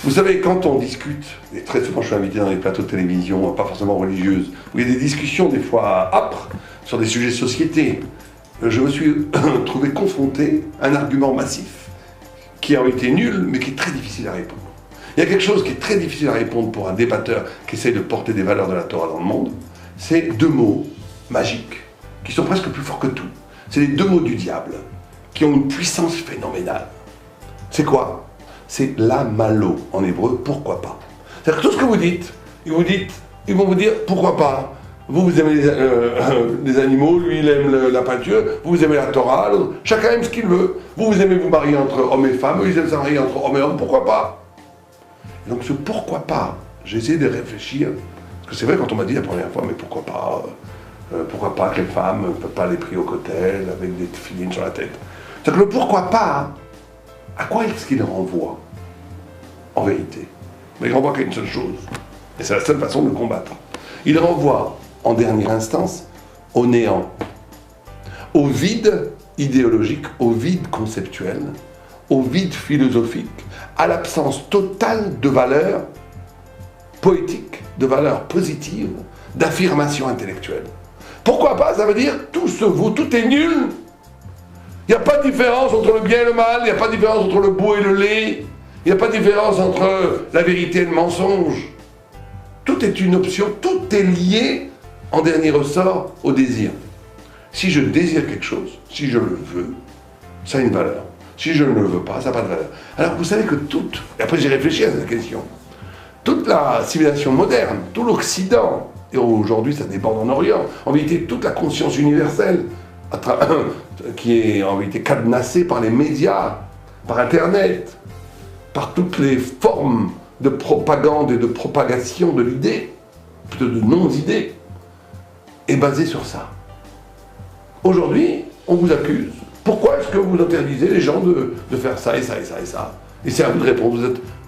Vous savez, quand on discute, et très souvent je suis invité dans les plateaux de télévision, pas forcément religieuses, où il y a des discussions des fois âpres sur des sujets de société, je me suis trouvé confronté à un argument massif qui a été nul, mais qui est très difficile à répondre. Il y a quelque chose qui est très difficile à répondre pour un débatteur qui essaye de porter des valeurs de la Torah dans le monde, c'est deux mots magiques, qui sont presque plus forts que tout. C'est les deux mots du diable, qui ont une puissance phénoménale. C'est quoi ? C'est la malo en hébreu, pourquoi pas. C'est-à-dire que tout ce que vous dites, ils vont vous dire pourquoi pas. Vous aimez les animaux, lui il aime la peinture, vous aimez la Torah, chacun aime ce qu'il veut. Vous aimez vous marier entre hommes et femmes, eux ils aiment se marier entre hommes et hommes, pourquoi pas. Et donc ce pourquoi pas, j'ai essayé de réfléchir, parce que c'est vrai quand on m'a dit la première fois, mais pourquoi pas que les femmes ne peuvent pas aller prier au kotel avec des filines sur la tête. C'est-à-dire que le pourquoi pas, à quoi est-ce qu'il renvoie, en vérité? Mais il renvoie qu'à une seule chose, et c'est la seule façon de le combattre. Il renvoie, en dernière instance, au néant, au vide idéologique, au vide conceptuel, au vide philosophique, à l'absence totale de valeurs poétiques, de valeurs positives, d'affirmation intellectuelle. Pourquoi pas? Ça veut dire tout se vaut, tout est nul. Il n'y a pas de différence entre le bien et le mal, il n'y a pas de différence entre le beau et le laid, il n'y a pas de différence entre la vérité et le mensonge. Tout est une option, tout est lié, en dernier ressort, au désir. Si je désire quelque chose, si je le veux, ça a une valeur. Si je ne le veux pas, ça n'a pas de valeur. Alors vous savez que toute, et après j'ai réfléchi à cette question, toute la civilisation moderne, tout l'Occident, et aujourd'hui ça déborde en Orient, en vérité toute la conscience universelle, qui est en vérité cadenassée par les médias, par Internet, par toutes les formes de propagande et de propagation de l'idée, plutôt de non-idée, est basée sur ça. Aujourd'hui, on vous accuse. Pourquoi est-ce que vous interdisez les gens de faire ça et ça et ça et ça? Et c'est à vous de répondre.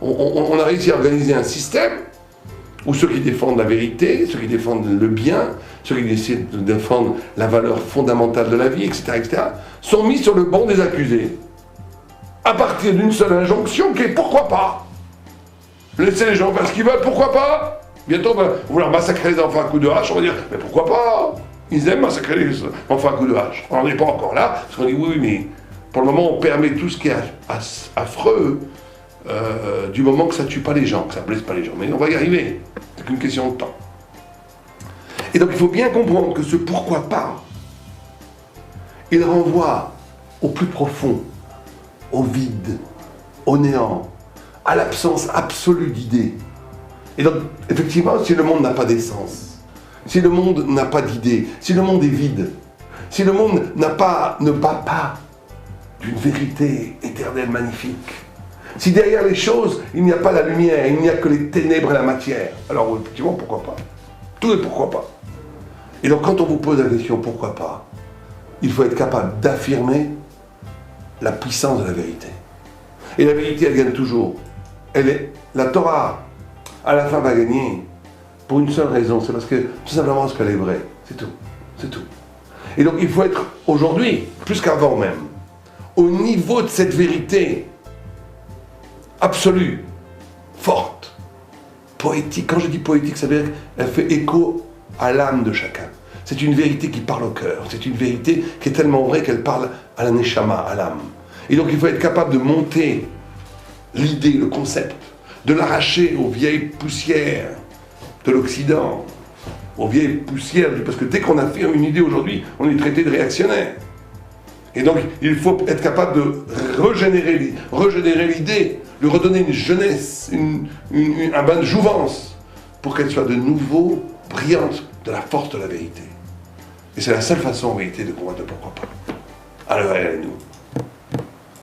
On a réussi à organiser un système où ceux qui défendent la vérité, ceux qui défendent le bien, ceux qui essaient de défendre la valeur fondamentale de la vie, etc., sont mis sur le banc des accusés. À partir d'une seule injonction qui est pourquoi pas. Laissez les gens faire ce qu'ils veulent, pourquoi pas. Bientôt on va vouloir massacrer les enfants à coups de hache, on va dire mais pourquoi pas. Ils aiment massacrer les enfants à coups de hache. On n'en est pas encore là, parce qu'on dit oui, mais pour le moment on permet tout ce qui est affreux, du moment que ça ne tue pas les gens, que ça ne blesse pas les gens. Mais on va y arriver, c'est qu'une question de temps. Et donc il faut bien comprendre que ce pourquoi pas, il renvoie au plus profond, au vide, au néant, à l'absence absolue d'idées. Et donc, effectivement, si le monde n'a pas d'essence, si le monde n'a pas d'idées, si le monde est vide, si le monde ne bat pas d'une vérité éternelle magnifique, si derrière les choses, il n'y a pas la lumière, il n'y a que les ténèbres et la matière, alors effectivement, pourquoi pas? Tout est pourquoi pas. Et donc, quand on vous pose la question pourquoi pas, il faut être capable d'affirmer la puissance de la vérité. Et la vérité, elle gagne toujours. La Torah, à la fin, va gagner pour une seule raison, c'est parce que, tout simplement, parce qu'elle est vraie. C'est tout. C'est tout. Et donc, il faut être, aujourd'hui, plus qu'avant même, au niveau de cette vérité absolue, forte, poétique. Quand je dis poétique, ça veut dire qu'elle fait écho à l'âme de chacun. C'est une vérité qui parle au cœur. C'est une vérité qui est tellement vraie qu'elle parle à la neshama, à l'âme. Et donc, il faut être capable de monter l'idée, le concept, de l'arracher aux vieilles poussières de l'Occident, aux vieilles poussières, parce que dès qu'on affirme une idée aujourd'hui, on est traité de réactionnaire. Et donc, il faut être capable de régénérer l'idée, lui redonner une jeunesse, un bain de jouvence, pour qu'elle soit de nouveau brillante de la force de la vérité. Et c'est la seule façon, en vérité, de combattre le pourquoi pas. Alors, allez, nous.